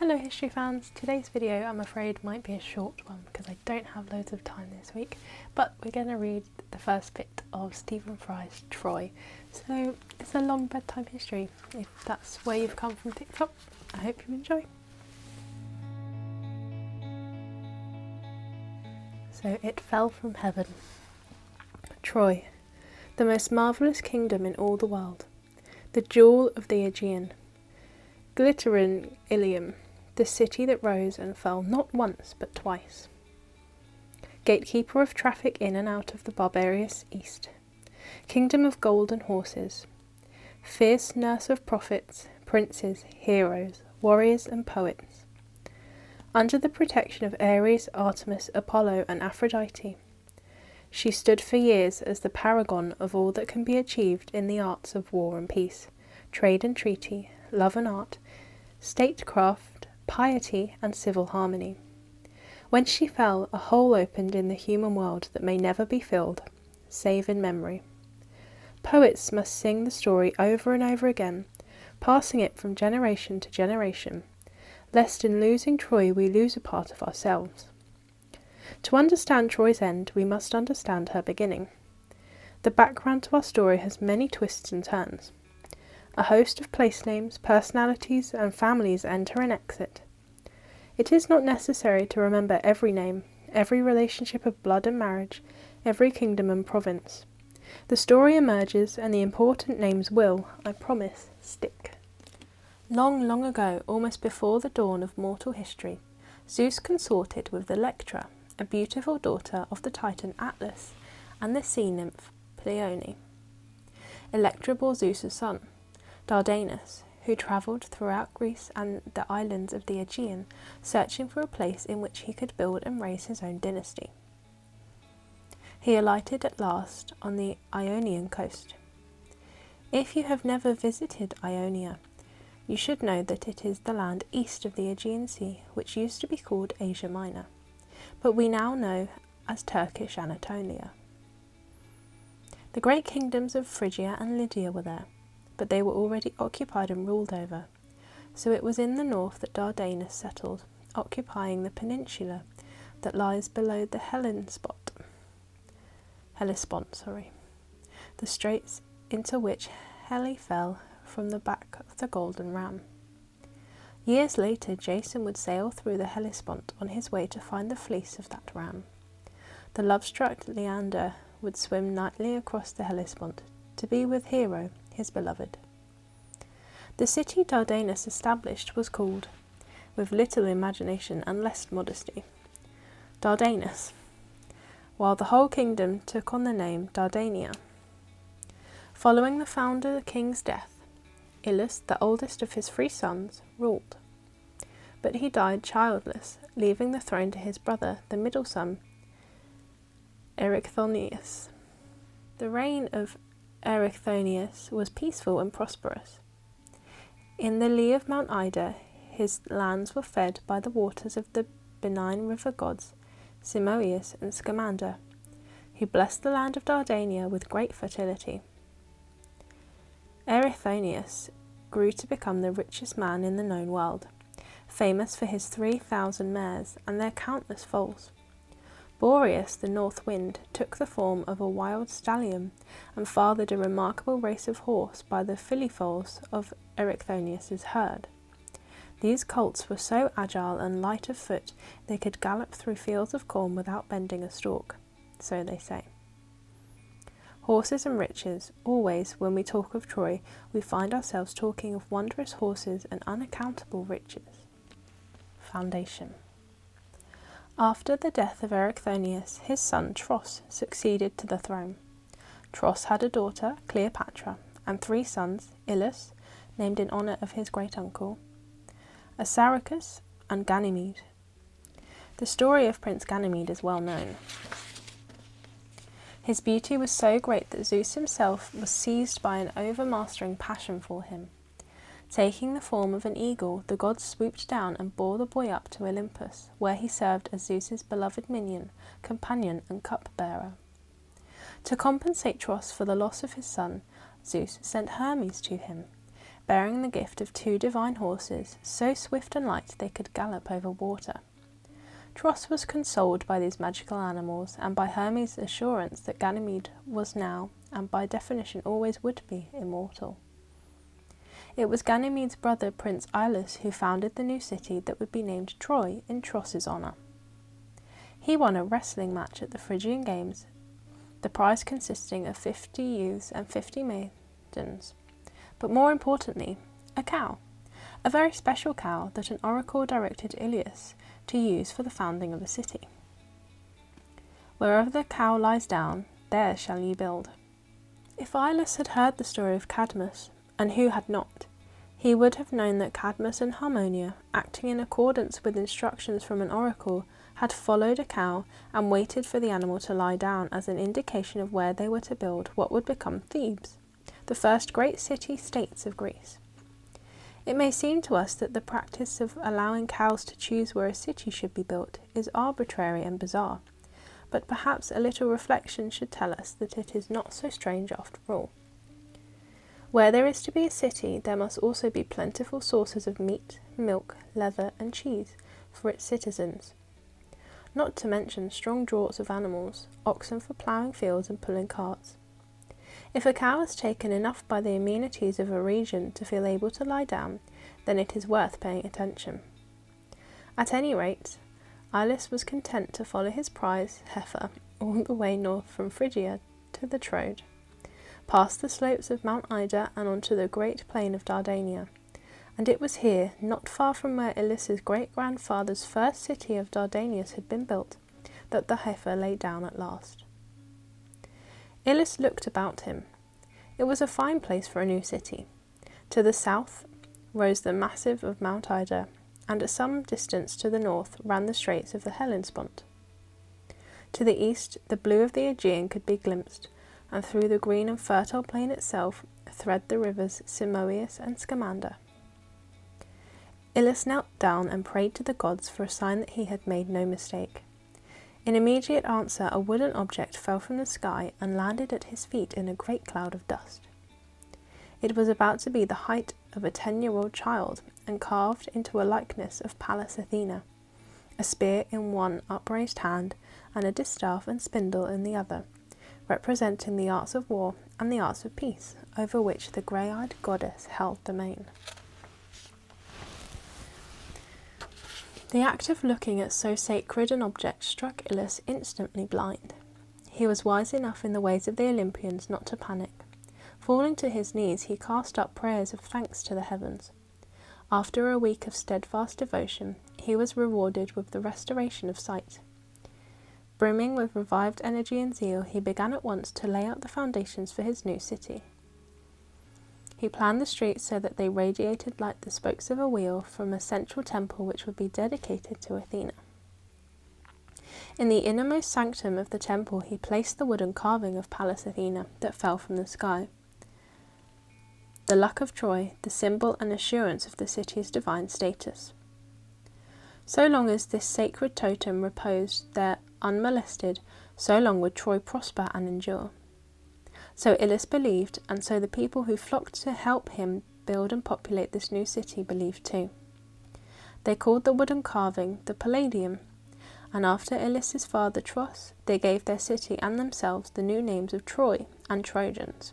Hello history fans, today's video I'm afraid might be a short one because I don't have loads of time this week, but we're going to read the first bit of Stephen Fry's Troy. So it's a long bedtime history. If that's where you've come from TikTok, I hope you enjoy. So it fell from heaven. Troy, the most marvellous kingdom in all the world, the jewel of the Aegean, glittering Ilium, the city that rose and fell not once but twice, gatekeeper of traffic in and out of the barbarous east, kingdom of gold and horses, fierce nurse of prophets, princes, heroes, warriors and poets. Under the protection of Ares, Artemis, Apollo and Aphrodite, she stood for years as the paragon of all that can be achieved in the arts of war and peace, trade and treaty, love and art, statecraft, piety and civil harmony. When she fell, a hole opened in the human world that may never be filled, save in memory. Poets must sing the story over and over again, passing it from generation to generation, lest in losing Troy we lose a part of ourselves. To understand Troy's end, we must understand her beginning. The background to our story has many twists and turns. A host of place names, personalities and families enter and exit. It is not necessary to remember every name, every relationship of blood and marriage, every kingdom and province. The story emerges and the important names will, I promise, stick. Long, long ago, almost before the dawn of mortal history, Zeus consorted with Electra, a beautiful daughter of the Titan Atlas and the sea nymph Pleione. Electra bore Zeus a son, Dardanus, who travelled throughout Greece and the islands of the Aegean, searching for a place in which he could build and raise his own dynasty. He alighted at last on the Ionian coast. If you have never visited Ionia, you should know that it is the land east of the Aegean Sea, which used to be called Asia Minor, but we now know as Turkish Anatolia. The great kingdoms of Phrygia and Lydia were there, but they were already occupied and ruled over, so it was in the north that Dardanus settled, occupying the peninsula that lies below the Hellespont, the straits into which Helle fell from the back of the Golden Ram. Years later, Jason would sail through the Hellespont on his way to find the fleece of that ram. The love-struck Leander would swim nightly across the Hellespont to be with Hero, his beloved. The city Dardanus established was called, with little imagination and less modesty, Dardanus, while the whole kingdom took on the name Dardania. Following the founder king's death, Ilus, the oldest of his 3 sons, ruled, but he died childless, leaving the throne to his brother, the middle son, Erychthonius. The reign of Erychthonius was peaceful and prosperous. In the lee of Mount Ida, his lands were fed by the waters of the benign river gods Simoeis and Scamander, who blessed the land of Dardania with great fertility. Erychthonius grew to become the richest man in the known world, famous for his 3,000 mares and their countless foals. Boreas, the north wind, took the form of a wild stallion and fathered a remarkable race of horse by the filly foals of Erychthonius's herd. These colts were so agile and light of foot they could gallop through fields of corn without bending a stalk, so they say. Horses and riches. Always, when we talk of Troy, we find ourselves talking of wondrous horses and unaccountable riches. Foundation. After the death of Erychthonius, his son Tros succeeded to the throne. Tros had a daughter, Cleopatra, and 3 sons, Ilus, named in honour of his great-uncle, Assaracus, and Ganymede. The story of Prince Ganymede is well known. His beauty was so great that Zeus himself was seized by an overmastering passion for him. Taking the form of an eagle, the god swooped down and bore the boy up to Olympus, where he served as Zeus's beloved minion, companion and cupbearer. To compensate Tros for the loss of his son, Zeus sent Hermes to him, bearing the gift of 2 divine horses, so swift and light they could gallop over water. Tros was consoled by these magical animals, and by Hermes' assurance that Ganymede was now, and by definition always would be, immortal. It was Ganymede's brother Prince Ilus who founded the new city that would be named Troy in Tros's honour. He won a wrestling match at the Phrygian Games, the prize consisting of 50 youths and 50 maidens, but more importantly, a cow, a very special cow that an oracle directed Ilius to use for the founding of a city. Wherever the cow lies down, there shall ye build. If Ilus had heard the story of Cadmus, and who had not, he would have known that Cadmus and Harmonia, acting in accordance with instructions from an oracle, had followed a cow and waited for the animal to lie down as an indication of where they were to build what would become Thebes, the first great city-states of Greece. It may seem to us that the practice of allowing cows to choose where a city should be built is arbitrary and bizarre, but perhaps a little reflection should tell us that it is not so strange after all. Where there is to be a city, there must also be plentiful sources of meat, milk, leather, and cheese for its citizens, not to mention strong draughts of animals, oxen for ploughing fields and pulling carts. If a cow has taken enough by the amenities of a region to feel able to lie down, then it is worth paying attention. At any rate, Ilus was content to follow his prize heifer all the way north from Phrygia to the Troad, past the slopes of Mount Ida and onto the great plain of Dardania, and it was here, not far from where Ilis's great-grandfather's first city of Dardanus had been built, that the heifer lay down at last. Ilus looked about him. It was a fine place for a new city. To the south rose the massif of Mount Ida, and at some distance to the north ran the straits of the Hellespont. To the east, the blue of the Aegean could be glimpsed, and through the green and fertile plain itself thread the rivers Simoeis and Scamander. Ilus knelt down and prayed to the gods for a sign that he had made no mistake. In immediate answer, a wooden object fell from the sky and landed at his feet in a great cloud of dust. It was about to be the height of a 10-year-old child, and carved into a likeness of Pallas Athena, a spear in one upraised hand and a distaff and spindle in the other, representing the arts of war and the arts of peace, over which the grey-eyed goddess held domain. The act of looking at so sacred an object struck Ilus instantly blind. He was wise enough in the ways of the Olympians not to panic. Falling to his knees, he cast up prayers of thanks to the heavens. After a week of steadfast devotion, he was rewarded with the restoration of sight. Brimming with revived energy and zeal, he began at once to lay out the foundations for his new city. He planned the streets so that they radiated like the spokes of a wheel from a central temple which would be dedicated to Athena. In the innermost sanctum of the temple he placed the wooden carving of Pallas Athena that fell from the sky. The luck of Troy, the symbol and assurance of the city's divine status. So long as this sacred totem reposed there unmolested, so long would Troy prosper and endure. So Ilus believed, and so the people who flocked to help him build and populate this new city believed too. They called the wooden carving the Palladium, and after Ilis's father Tros, they gave their city and themselves the new names of Troy and Trojans.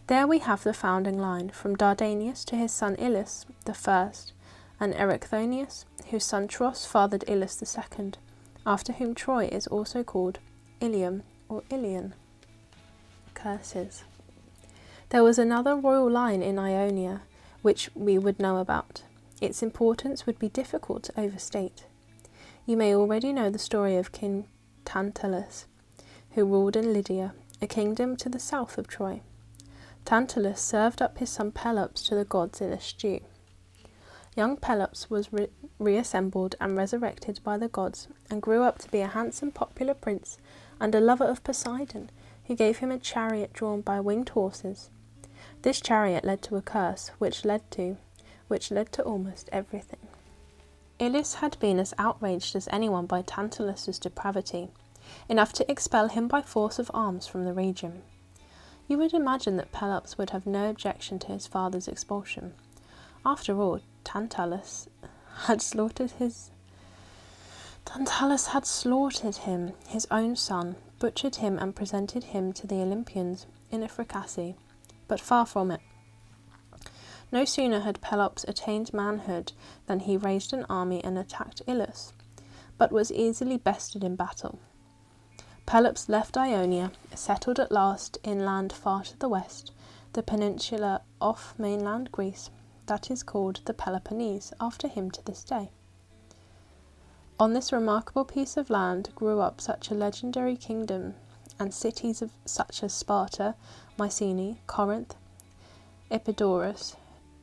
There we have the founding line, from Dardanus to his son Ilus the first, and Erychthonius, whose son Tros fathered Ilus the second, after whom Troy is also called Ilium or Ilion. Curses. There was another royal line in Ionia, which we would know about. Its importance would be difficult to overstate. You may already know the story of King Tantalus, who ruled in Lydia, a kingdom to the south of Troy. Tantalus served up his son Pelops to the gods in a stew. Young Pelops was reassembled and resurrected by the gods, and grew up to be a handsome popular prince and a lover of Poseidon, who gave him a chariot drawn by winged horses. This chariot led to a curse, which led to almost everything. Ilus had been as outraged as anyone by Tantalus's depravity, enough to expel him by force of arms from the region. You would imagine that Pelops would have no objection to his father's expulsion. After all, Tantalus had slaughtered him, his own son, butchered him and presented him to the Olympians in a fricassee, but far from it. No sooner had Pelops attained manhood than he raised an army and attacked Ilus, but was easily bested in battle. Pelops left Ionia, settled at last in land far to the west, the peninsula off mainland Greece, that is called the Peloponnese, after him to this day. On this remarkable piece of land grew up such a legendary kingdom, and cities such as Sparta, Mycenae, Corinth, Epidaurus,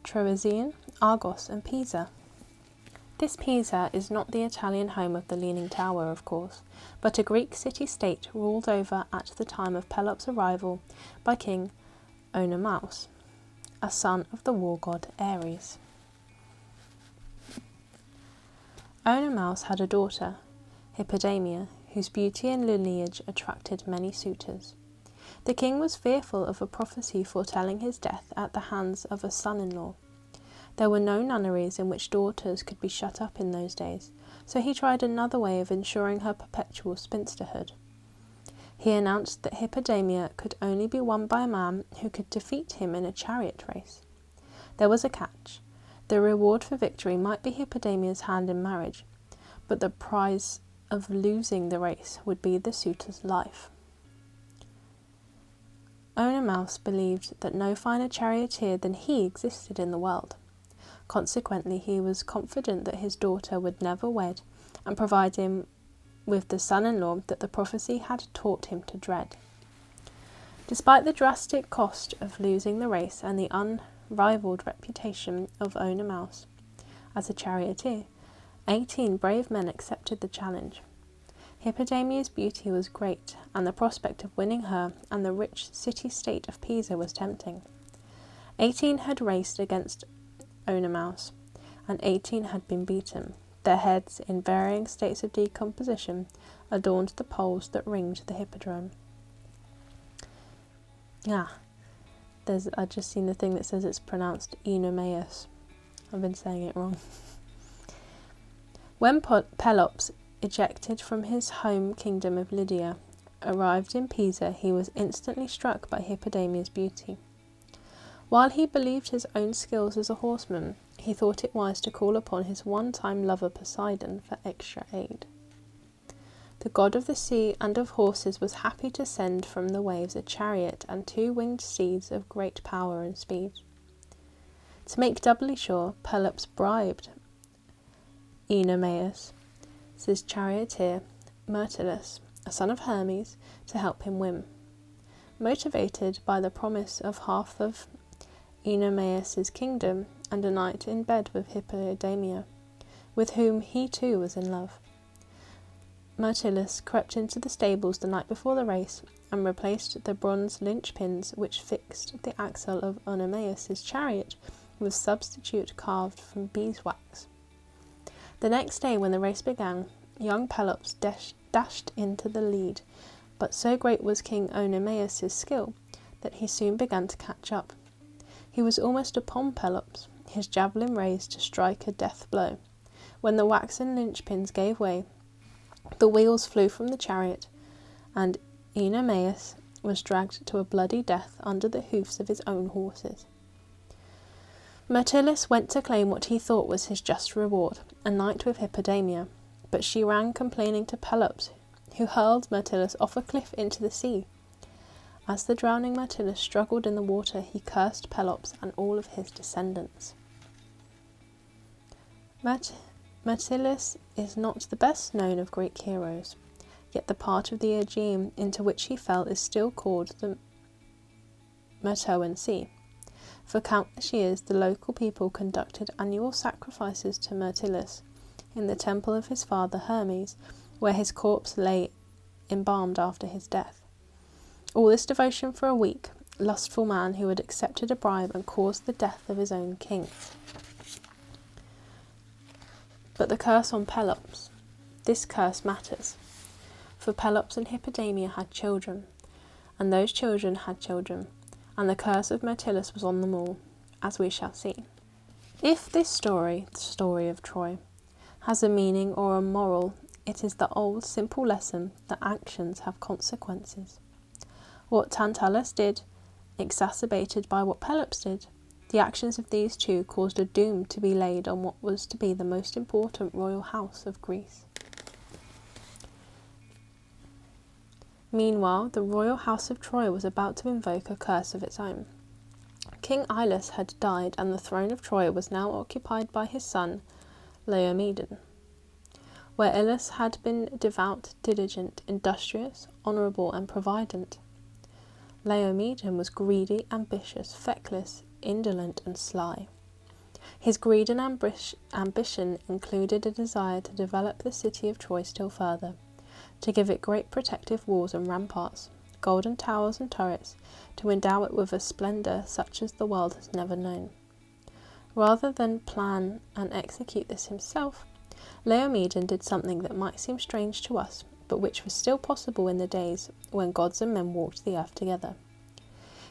Troezen, Argos, and Pisa. This Pisa is not the Italian home of the Leaning Tower, of course, but a Greek city-state ruled over at the time of Pelops' arrival by King Oenomaus, a son of the war god Ares. Oenomaus had a daughter, Hippodamia, whose beauty and lineage attracted many suitors. The king was fearful of a prophecy foretelling his death at the hands of a son-in-law. There were no nunneries in which daughters could be shut up in those days, so he tried another way of ensuring her perpetual spinsterhood. He announced that Hippodamia could only be won by a man who could defeat him in a chariot race. There was a catch. The reward for victory might be Hippodamia's hand in marriage, but the prize of losing the race would be the suitor's life. Oenomaus believed that no finer charioteer than he existed in the world. Consequently, he was confident that his daughter would never wed and provide him with the son-in-law that the prophecy had taught him to dread. Despite the drastic cost of losing the race and the unrivalled reputation of Oenomaus as a charioteer, 18 brave men accepted the challenge. Hippodamia's beauty was great, and the prospect of winning her and the rich city-state of Pisa was tempting. 18 had raced against Oenomaus, and 18 had been beaten. Their heads, in varying states of decomposition, adorned the poles that ringed the hippodrome. I've just seen the thing that says it's pronounced Oenomaus. I've been saying it wrong. When Pelops, ejected from his home kingdom of Lydia, arrived in Pisa, he was instantly struck by Hippodamia's beauty. While he believed his own skills as a horseman, he thought it wise to call upon his one-time lover Poseidon for extra aid. The god of the sea and of horses was happy to send from the waves a chariot and 2 winged steeds of great power and speed. To make doubly sure, Pelops bribed Oenomaus, his charioteer Myrtilus, a son of Hermes, to help him win. Motivated by the promise of half of Oenomaus' kingdom and a night in bed with Hippodamia, with whom he too was in love, Myrtilus crept into the stables the night before the race and replaced the bronze linchpins which fixed the axle of Oenomaus' chariot with substitute carved from beeswax. The next day, when the race began, young Pelops dashed into the lead, but so great was King Oenomaus' skill that he soon began to catch up. He was almost upon Pelops, his javelin raised to strike a death blow, when the waxen linchpins gave way, the wheels flew from the chariot, and Oenomaus was dragged to a bloody death under the hoofs of his own horses. Myrtilus went to claim what he thought was his just reward, a night with Hippodamia, but she ran complaining to Pelops, who hurled Myrtilus off a cliff into the sea. As the drowning Myrtilus struggled in the water, he cursed Pelops and all of his descendants. Myrtilus is not the best known of Greek heroes, yet the part of the Aegean into which he fell is still called the Myrtoan Sea. For countless years the local people conducted annual sacrifices to Myrtilus in the temple of his father Hermes, where his corpse lay embalmed after his death. All this devotion for a weak, lustful man who had accepted a bribe and caused the death of his own king. But the curse on Pelops. This curse matters, for Pelops and Hippodamia had children, and those children had children, and the curse of Myrtilus was on them all, as we shall see. If this story, the story of Troy, has a meaning or a moral, it is the old simple lesson that actions have consequences. What Tantalus did, exacerbated by what Pelops did, the actions of these two caused a doom to be laid on what was to be the most important royal house of Greece. Meanwhile, the royal house of Troy was about to invoke a curse of its own. King Ilus had died, and the throne of Troy was now occupied by his son, Laomedon. Where Ilus had been devout, diligent, industrious, honourable, and provident, Laomedon was greedy, ambitious, feckless, indolent, and sly. His greed and ambition included a desire to develop the city of Troy still further, to give it great protective walls and ramparts, golden towers and turrets, to endow it with a splendour such as the world has never known. Rather than plan and execute this himself, Laomedon did something that might seem strange to us, but which was still possible in the days when gods and men walked the earth together.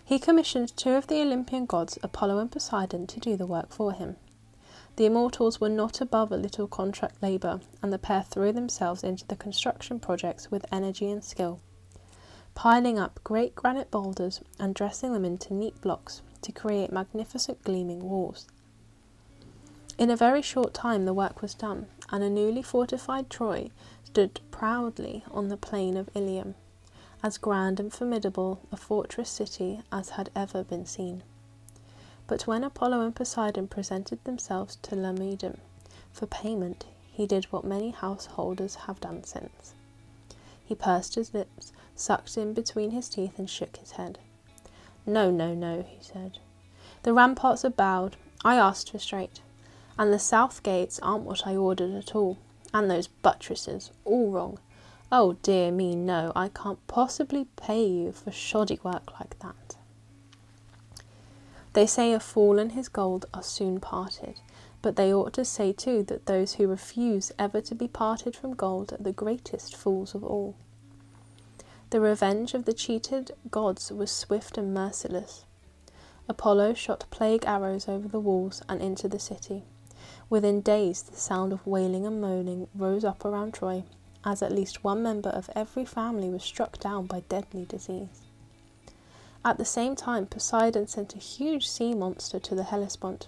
He commissioned two of the Olympian gods, Apollo and Poseidon, to do the work for him. The immortals were not above a little contract labour, and the pair threw themselves into the construction projects with energy and skill, piling up great granite boulders and dressing them into neat blocks to create magnificent gleaming walls. In a very short time the work was done, and a newly fortified Troy stood proudly on the plain of Ilium, as grand and formidable a fortress city as had ever been seen. But when Apollo and Poseidon presented themselves to Laomedon for payment, he did what many householders have done since. He pursed his lips, sucked in between his teeth, and shook his head. "No, no, no," he said. "The ramparts are bowed. I asked for straight. And the south gates aren't what I ordered at all. And those buttresses, all wrong. Oh dear me, no, I can't possibly pay you for shoddy work like that." They say a fool and his gold are soon parted, but they ought to say too that those who refuse ever to be parted from gold are the greatest fools of all. The revenge of the cheated gods was swift and merciless. Apollo shot plague arrows over the walls and into the city. Within days the sound of wailing and moaning rose up around Troy, as at least one member of every family was struck down by deadly disease. At the same time, Poseidon sent a huge sea monster to the Hellespont.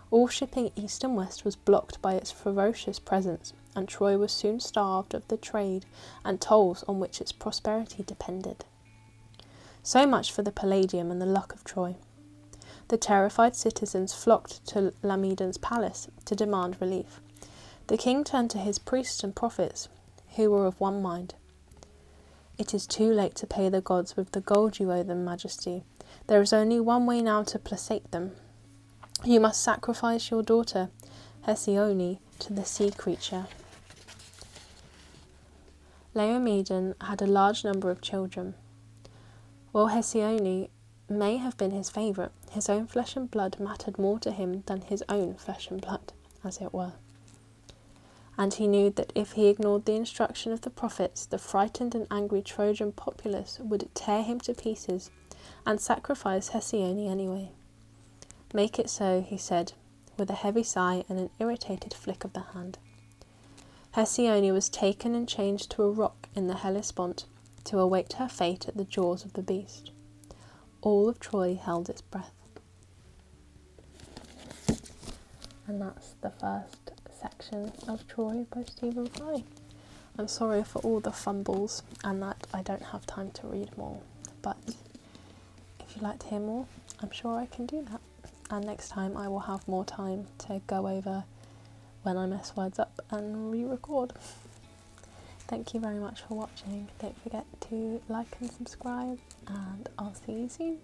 All shipping east and west was blocked by its ferocious presence, and Troy was soon starved of the trade and tolls on which its prosperity depended. So much for the palladium and the luck of Troy. The terrified citizens flocked to Laomedon's palace to demand relief. The king turned to his priests and prophets, who were of one mind. "It is too late to pay the gods with the gold you owe them, Majesty. There is only one way now to placate them. You must sacrifice your daughter, Hesione, to the sea creature." Laomedon had a large number of children. While Hesione may have been his favourite, his own flesh and blood mattered more to him than his own flesh and blood, as it were. And he knew that if he ignored the instruction of the prophets, the frightened and angry Trojan populace would tear him to pieces and sacrifice Hesione anyway. "Make it so," he said, with a heavy sigh and an irritated flick of the hand. Hesione was taken and chained to a rock in the Hellespont to await her fate at the jaws of the beast. All of Troy held its breath. And that's the first section of Troy by Stephen Fry. I'm sorry for all the fumbles and that I don't have time to read more, but if you'd like to hear more, I'm sure I can do that. And next time I will have more time to go over when I mess words up and re-record. Thank you very much for watching. Don't forget to like and subscribe, and I'll see you soon.